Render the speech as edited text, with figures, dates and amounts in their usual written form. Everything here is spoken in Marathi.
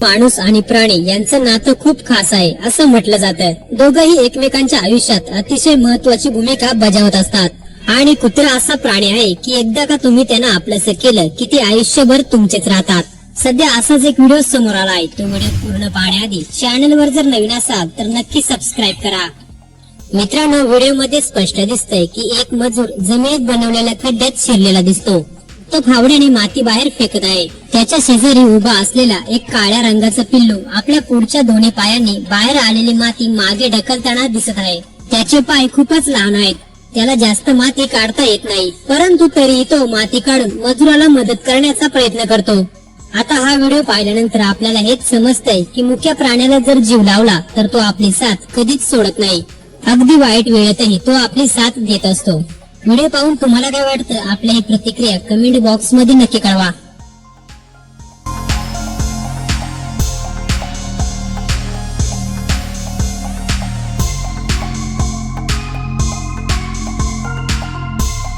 माणूस आणि प्राणी यांचं नातं खूप खास आहे असं म्हटलं जातं. दोघंही एकमेकांच्या आयुष्यात अतिशय महत्वाची भूमिका बजावत असतात आणि कुत्रा असा प्राणी आहे की एकदा का तुम्ही त्यांना आपलंसं केलं की ते आयुष्यभर तुमचेच राहतात. सध्या असाच एक व्हिडिओ समोर आला आहे. तो व्हिडिओ पूर्ण पाहण्याआधी चॅनलवर जर नवीन असाल तर नक्की सबस्क्राईब करा. मित्रांनो, व्हिडिओ मध्ये स्पष्ट दिसतंय की एक मजूर जमिनीत बनवलेल्या खड्ड्यात शिरलेला दिसतो. तो फावड्याने माती बाहेर फेकत आहे. त्याच्या शेजारी उभा असलेला एक काळ्या रंगाचा पिल्लू आपल्या पुढच्या दोन्ही पायांनी बाहेर आलेली माती मागे ढकलताना दिसत आहे. त्याचे पाय खूपच लहान आहेत. त्याला जास्त माती काढता येत नाही, परंतु तरीही तो माती काढून मजुराला मदत करण्याचा प्रयत्न करतो. आता हा व्हिडिओ पाहिल्यानंतर आपल्याला हेच समजतंय की मुख्य प्राण्याला जर जीव लावला तर तो आपली साथ कधीच सोडत नाही. अगदी वाईट वेळेतही तो आपली साथ देत असतो. व्हिडिओ पाहून तुम्हाला काय वाटतं? आपली प्रतिक्रिया कमेंट बॉक्स मध्ये नक्की कळवा.